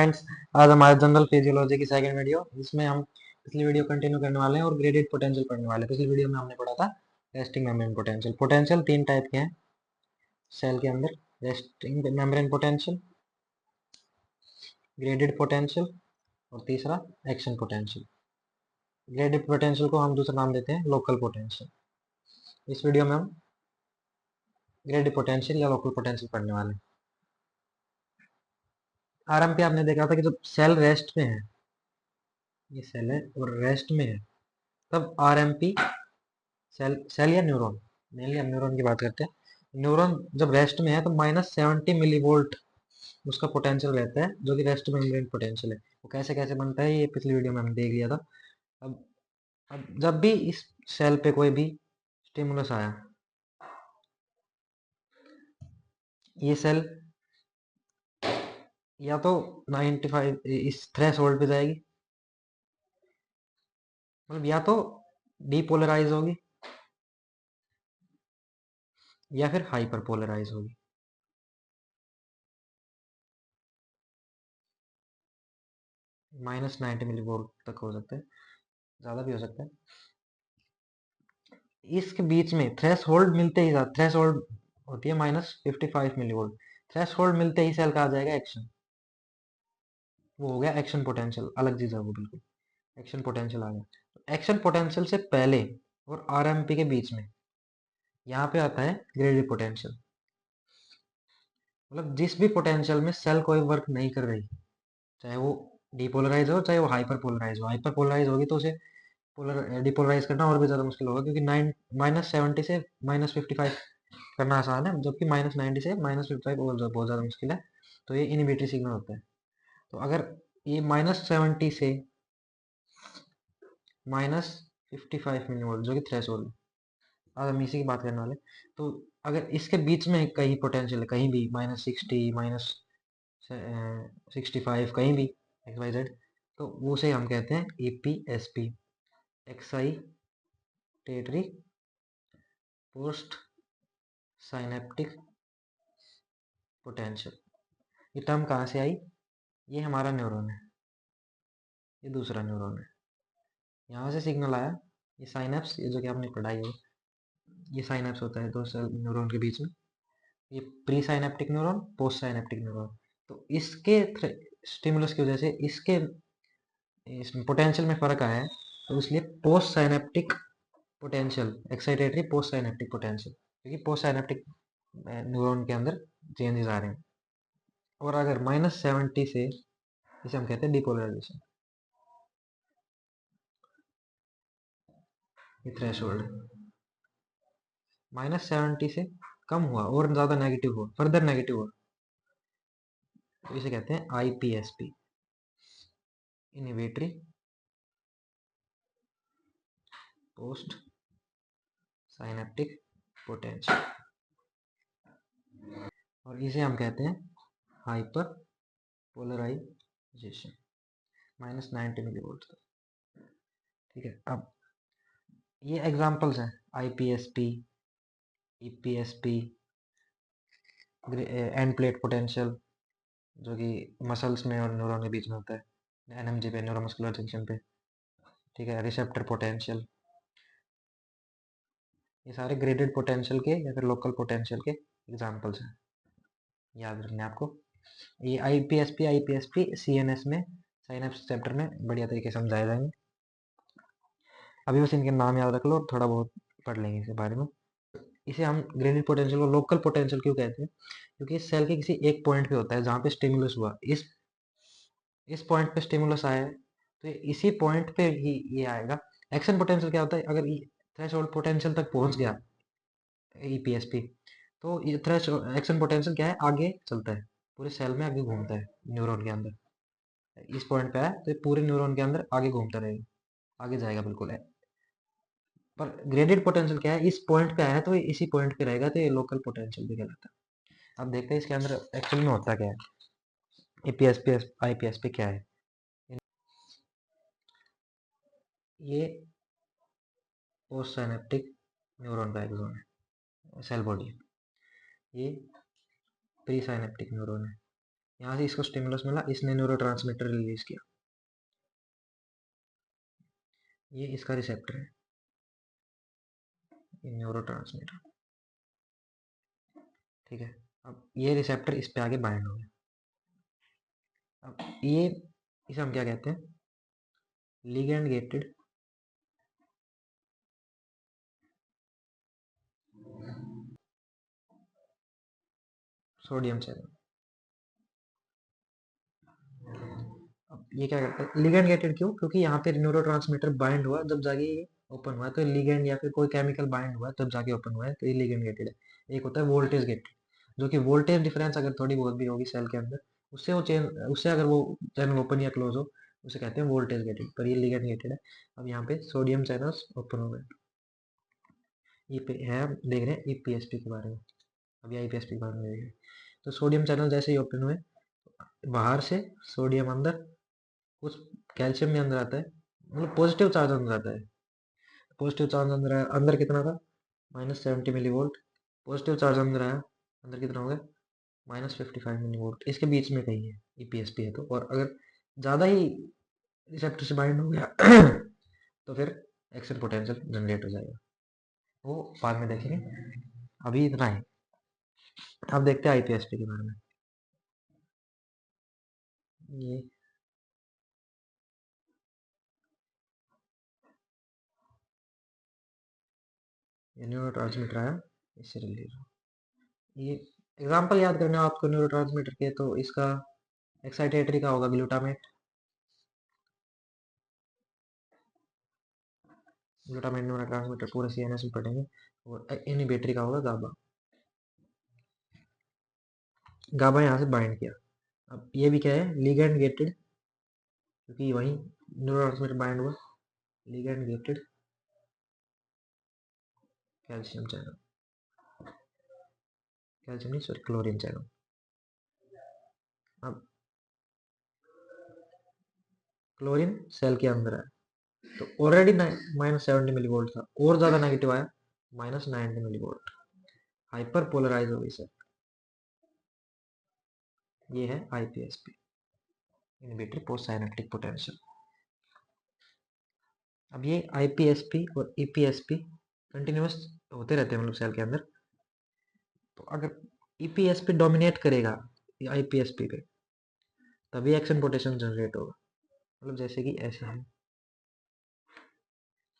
Friends, आज हमारे general physiology की सेकंड वीडियो, इसमें हम पिछली वीडियो कंटिन्यू करने वाले हैं और ग्रेडेड पोटेंशियल पढ़ने वाले हैं। पिछली वीडियो में हमने पढ़ा था रेस्टिंग मेम्ब्रेन पोटेंशियल। पोटेंशियल तीन टाइप के हैं सेल के अंदर, resting membrane potential, graded potential और तीसरा एक्शन पोटेंशियल। ग्रेडेड पोटेंशियल को हम दूसरा नाम देते हैं लोकल पोटेंशियल। इस वीडियो में हम ग्रेडेड पोटेंशियल या लोकल पोटेंशियल पढ़ने वाले हैं। आरएमपी आपने देखा था कि जब सेल रेस्ट में है, ये सेल है और रेस्ट में है, तब आरएमपी सेल या न्यूरॉन, मेनली हम न्यूरॉन की बात करते हैं। न्यूरॉन जब रेस्ट में है तो -70 मिलीवोल्ट उसका पोटेंशियल रहता है, जो कि रेस्ट मेम्ब्रेन पोटेंशियल है। वो कैसे कैसे बनता है ये पिछली वीडियो में हमने देख लिया था। अब अब जब भी इस सेल पे कोई भी स्टिमुलस आया, ये सेल या तो 95 इस थ्रेशोल्ड पे जाएगी, मतलब या तो डीपोलराइज होगी या फिर हाइपर पोलराइज होगी। -90 मिलीवोल्ट तक हो सकता है, ज़्यादा भी हो सकता है। इसके बीच में थ्रेश होल्ड मिलते ही, थ्रेश होल्ड होती है -55 मिलीवोल्ट, थ्रेश होल्ड मिलते ही सेल का आ जाएगा एक्शन। वो हो गया एक्शन पोटेंशियल, अलग चीज है वो बिल्कुल। एक्शन पोटेंशियल आ गया। एक्शन पोटेंशियल से पहले और आरएमपी के बीच में यहाँ पे आता है ग्रेडेड पोटेंशियल। मतलब जिस भी पोटेंशियल में सेल कोई वर्क नहीं कर रही, चाहे वो डिपोलराइज हो चाहे वो हाइपर पोलराइज हो। हाइपर पोलराइज होगी तो उसे डिपोलराइज करना और भी ज़्यादा मुश्किल होगा, क्योंकि -70 से -55 करना आसान है, जबकि -90 से -55 बहुत ज़्यादा मुश्किल है। तो ये इनहिबिटरी सिग्नल होता है। तो अगर ये -70 से -55 मिलीवोल्ट जो कि थ्रेशोल्ड है, आज हम इसी की बात करने वाले। तो अगर इसके बीच में कहीं पोटेंशियल है, कहीं भी -60 -65 कहीं भी XYZ, तो वो से हम कहते हैं EPSP, excitatory post synaptic potential. ये टर्म कहाँ से आई? ये हमारा न्यूरॉन है, ये दूसरा न्यूरॉन है, यहाँ से सिग्नल आया। ये साइनेप्स, ये जो कि आपने पढ़ाई है, ये साइनेप्स होता है दो सेल न्यूरॉन के बीच में। ये pre synaptic neuron, post synaptic neuron. तो इसके स्टिमुलस की वजह से इसके पोटेंशियल में फर्क आया है, तो इसलिए post synaptic potential, excitatory post synaptic potential, क्योंकि पोस्ट साइनेप्टिक न्यूरॉन के अंदर चेंजेस आ रहे हैं। और अगर -70 से, इसे हम कहते हैं डिपोलराइजेशन, ये थ्रेशोल्ड -70 से कम हुआ और ज्यादा नेगेटिव हुआ, फर्दर नेगेटिव हुआ, तो इसे कहते हैं IPSP, inhibitory post synaptic potential. और इसे हम कहते हैं हाइपर पोलराइजेशन, -90 मिलीवोल्ट तक। ठीक है, अब ये एग्जांपल्स हैं IPSP, EPSP, end plate potential जो कि मसल्स में और न्यूरॉन के बीच में होता है, NMJ पे, न्यूरोमस्कुलर जंक्शन पे। ठीक है, रिसेप्टर पोटेंशियल, ये सारे ग्रेडेड पोटेंशियल के या फिर लोकल पोटेंशियल के एग्जांपल्स हैं, याद रखने आपको। ये IPSP CNS में, साइनेप्स रिसेप्टर में बढ़िया तरीके से समझाए जाएंगे। अभी बस इनके नाम याद रख लो और थोड़ा बहुत पढ़ लेंगे इसके बारे में। इसे हम ग्रेडेड पोटेंशियल को लोकल पोटेंशियल क्यों कहते हैं? क्योंकि इस सेल के किसी एक पॉइंट पे होता है जहाँ पे स्टिमुलस हुआ, इस पॉइंट पे स्टिमुलस आया है, तो इसी पॉइंट पे ही ये आएगा। एक्शन पोटेंशियल क्या होता है? अगर थ्रेशोल्ड पोटेंशियल तक पहुंच गया EPSP, तो ये एक्शन पोटेंशियल क्या है? आगे चलता है, पूरे सेल में आगे घूमता है, न्यूरॉन के अंदर। इस पॉइंट पे आया तो ये पूरे न्यूरॉन के अंदर आगे घूमता रहेगा, आगे जाएगा बिल्कुल है। पर ग्रेडेड पोटेंशियल क्या है? इस पॉइंट पे आया है तो ये इसी पॉइंट पे रहेगा, तो ये लोकल पोटेंशियल भी कहलाता है। अब देखते हैं इसके अंदर एक्चुअल में होता क्या है, EPSP IPSP क्या है। ये पोस्ट साइनेप्टिक न्यूरॉन का एक्सॉन है, सेल बॉडी। ये प्री साइनेप्टिक न्यूरॉन है, यहाँ से इसको स्टिमुलस मिला, इसने न्यूरोट्रांसमीटर रिलीज किया, ये इसका रिसेप्टर है, ये न्यूरोट्रांसमीटर, ठीक है। अब ये रिसेप्टर इस पे आगे बाइंड हो गया। अब ये इसे हम क्या कहते हैं, लिगैंड गेटेड सोडियम चैनल। अब ये क्या करता है, लिगैंड गेटेड क्यों, क्योंकि यहाँ पे न्यूरोट्रांसमीटर बाइंड हुआ जब जाके ये ओपन हुआ है, तो लिगैंड या फिर कोई केमिकल बाइंड हुआ है तब जाके ओपन हुआ है, तो ये लिगैंड गेटेड है। एक होता है वोल्टेज गेटेड, जो कि वोल्टेज डिफरेंस अगर थोड़ी बहुत भी होगी सेल के अंदर, उससे वो चेन, उससे अगर वो चैनल ओपन या क्लोज हो, उसे कहते हैं वोल्टेज गेटेड, पर ये लिगैंड गेटेड है। अब यहाँ पे सोडियम चैनल्स ओपन हो गए, ये पे है, हम देख रहे हैं ईपीएसपी के बारे में, अभी आईपीएसपी के बारे में देख रहे हैं। तो सोडियम चैनल जैसे ही ओपन हुए, बाहर से सोडियम अंदर, कुछ कैल्शियम भी अंदर आता है, मतलब पॉजिटिव चार्ज अंदर आता है। पॉजिटिव चार्ज अंदर आया, अंदर कितना था, -70 मिली वोल्ट। पॉजिटिव चार्ज अंदर आया, अंदर कितना हो गया, -55 मिली वोल्ट। इसके बीच में कहीं है, ईपीएसपी है तो, और अगर ज़्यादा ही रिसेप्टर से बाइंड हो गया तो फिर एक्शन पोटेंशियल जनरेट हो जाएगा, वो बाद में देखेंगे, अभी इतना ही। अब देखते हैं आईपीएसपी के बारे में। ये न्यूरो ट्रांसमीटर आया, इससे रिलीज हो, ये एग्जाम्पल याद करना है आपको न्यूरो ट्रांसमीटर के, तो इसका एक्साइटेटरी का होगा ग्लूटामेट, ग्लूटामेट न्यूरो ट्रांसमीटर पूरे सीएनएस में पढ़ेंगे। और इनहिबिटरी का होगा गाबा, गाबा यहाँ से बाइंड किया। अब ये भी क्या है, लिगैंड गेटेड, क्योंकि वहीं न्यूरोट्रांसमीटर बाइंड हुआ, ligand gated calcium channel, calcium नहीं सॉरी क्लोरीन चैनल। अब क्लोरीन सेल के अंदर है, तो ऑलरेडी -70 मिली वोल्ट था, और ज़्यादा नेगेटिव आया, -90 मिली वोल्ट, हाइपर पोलराइज हो गई सर। ये है आईपीएसपी, इनहिबिटरी पोस्ट साइनेप्टिक पोटेंशियल। अब ये आईपीएसपी और ईपीएसपी कंटिन्यूस होते रहते हैं मतलब सेल के अंदर, तो अगर ईपीएसपी डोमिनेट करेगा आईपीएसपी पे, तभी एक्शन पोटेंशियल जनरेट होगा। मतलब जैसे कि ऐसे है,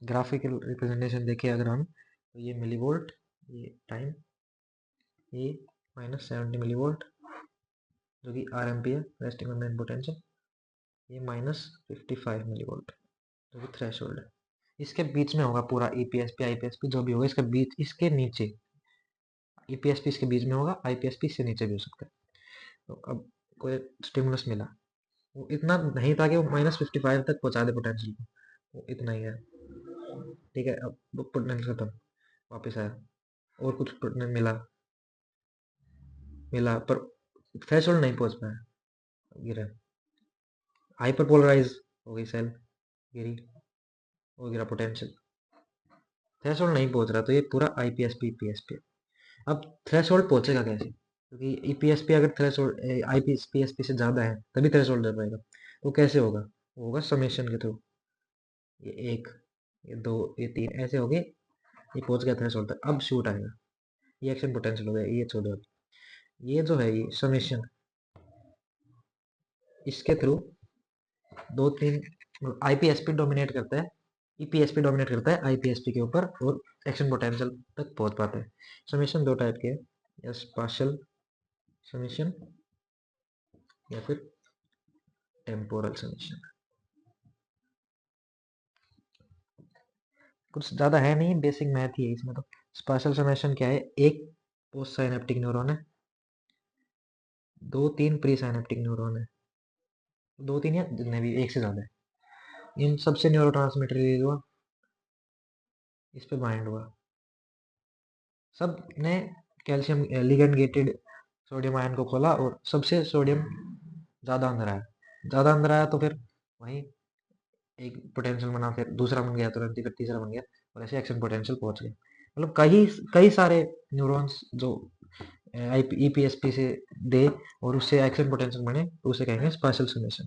ग्राफिकल रिप्रेजेंटेशन देखें अगर हम, तो ये मिली वोल्ट, ये टाइम, ये -70 मिली वोल्ट जो कि आरएमपी है, रेस्टिंग मेन पोटेंशियल, ये -55 मिली वोल्ट जो कि थ्रेशोल्ड है। इसके बीच में होगा पूरा ईपीएसपी आईपीएसपी जो भी होगा, इसके बीच, इसके नीचे ईपीएसपी इसके बीच में होगा, आईपीएसपी इससे नीचे भी हो सकता है। तो अब कोई स्टिमुलस मिला, वो इतना नहीं था कि वो -55 तक पहुंचा दे पोटेंशियल को, वो इतना ही है, ठीक है। अब वो पोटेंशियल खत्म, वापस आया, और कुछ पोटेंशियल मिला, मिला पर थ्रेशोल्ड नहीं पहुंच पाया, गिरा, हाइपर पोलराइज हो गई सेल, गिरी, हो गिरा पोटेंशियल, थ्रेशोल्ड नहीं पहुंच रहा, तो ये पूरा आईपीएसपी ईपीएसपी। अब थ्रेशोल्ड पहुंचेगा कैसे, क्योंकि ईपीएसपी अगर थ्रेशोल्ड आईपीएसपी से ज़्यादा है तभी थ्रेशोल्ड दे पाएगा, तो कैसे होगा, वो होगा समेशन के थ्रू, ये 1, ये 2, ये 3 ऐसे हो गए, ये पहुंच गया थ्रेशोल्ड तक, अब शूट आएगा, ये एक्शन पोटेंशियल हो गया, ये छोड़ो। ये जो है ये समेशन, इसके थ्रू 2-3 आईपीएसपी डोमिनेट करता है, ईपीएसपी डोमिनेट करता है आईपीएसपी के ऊपर, और एक्शन पोटेंशियल तक पहुंच पाता है। समेशन दो टाइप के हैं, या स्पाशियल समेशन या फिर टेम्पोरल समेशन। कुछ ज़्यादा है नहीं, बेसिक मैथ ही है इसमें तो। स्पाशियल समेशन क्या है, एक पोस्ट साइनेप्टिक न्यूरॉन है, 2-3 प्री साइनेप्टिक न्यूरॉन है, 2-3 या जितने भी, एक से ज़्यादा है, इन सबसे न्यूरोट्रांसमीटर रिलीज हुआ, इस पे बाइंड हुआ, सब ने calcium ligand gated sodium ion को खोला, और सबसे सोडियम ज़्यादा अंदर आया, ज़्यादा अंदर आया तो फिर वहीं एक पोटेंशियल बना, फिर दूसरा बन गया तुरंत ही, फिर तीसरा बन गया, और ऐसे एक्शन पोटेंशियल पहुंच गया। मतलब कई कई सारे न्यूरॉन्स जो ईपीएसपी से दे और उससे एक्शन पोटेंशियल बने तो उसे कहेंगे स्पार्शियल समेशन।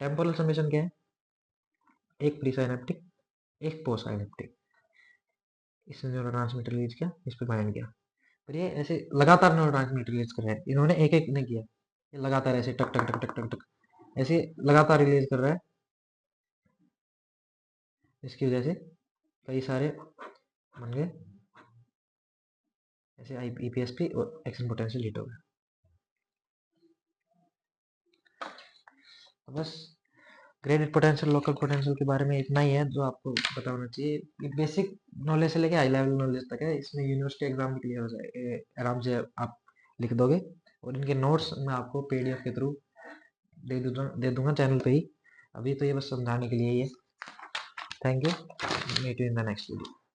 टेम्पोरल समेशन क्या है? एक प्री साइनेप्टिक, एक पोस्ट साइनेप्टिक। इसने न्यूरोट्रांसमीटर रिलीज किया, इस पे बाइंड किया, पर ये ऐसे लगातार न्यूरोट्रांसमीटर रिलीज कर रहा है, इन्होंने एक एक नहीं किया, ये लगातार ऐसे टक टक टक टक टक टक ऐसे लगातार रिलीज कर रहा है। इसकी वजह से कई सारे बन गए ऐसे ईपीएसपी और एक्शन पोटेंशियल हिट हो गया। तो बस ग्रेडेड पोटेंशियल लोकल पोटेंशियल के बारे में इतना ही है जो आपको पता होना चाहिए। बेसिक नॉलेज से लेके हाई लेवल नॉलेज तक है, इसमें यूनिवर्सिटी एग्जाम भी क्लियर हो जाए आराम से आप लिख दोगे। और इनके नोट्स मैं आपको पीडीएफ के थ्रू दे दूंगा चैनल पे ही। अभी तो ये बस समझाने के लिए ही है। Thank you, meet you in the next video.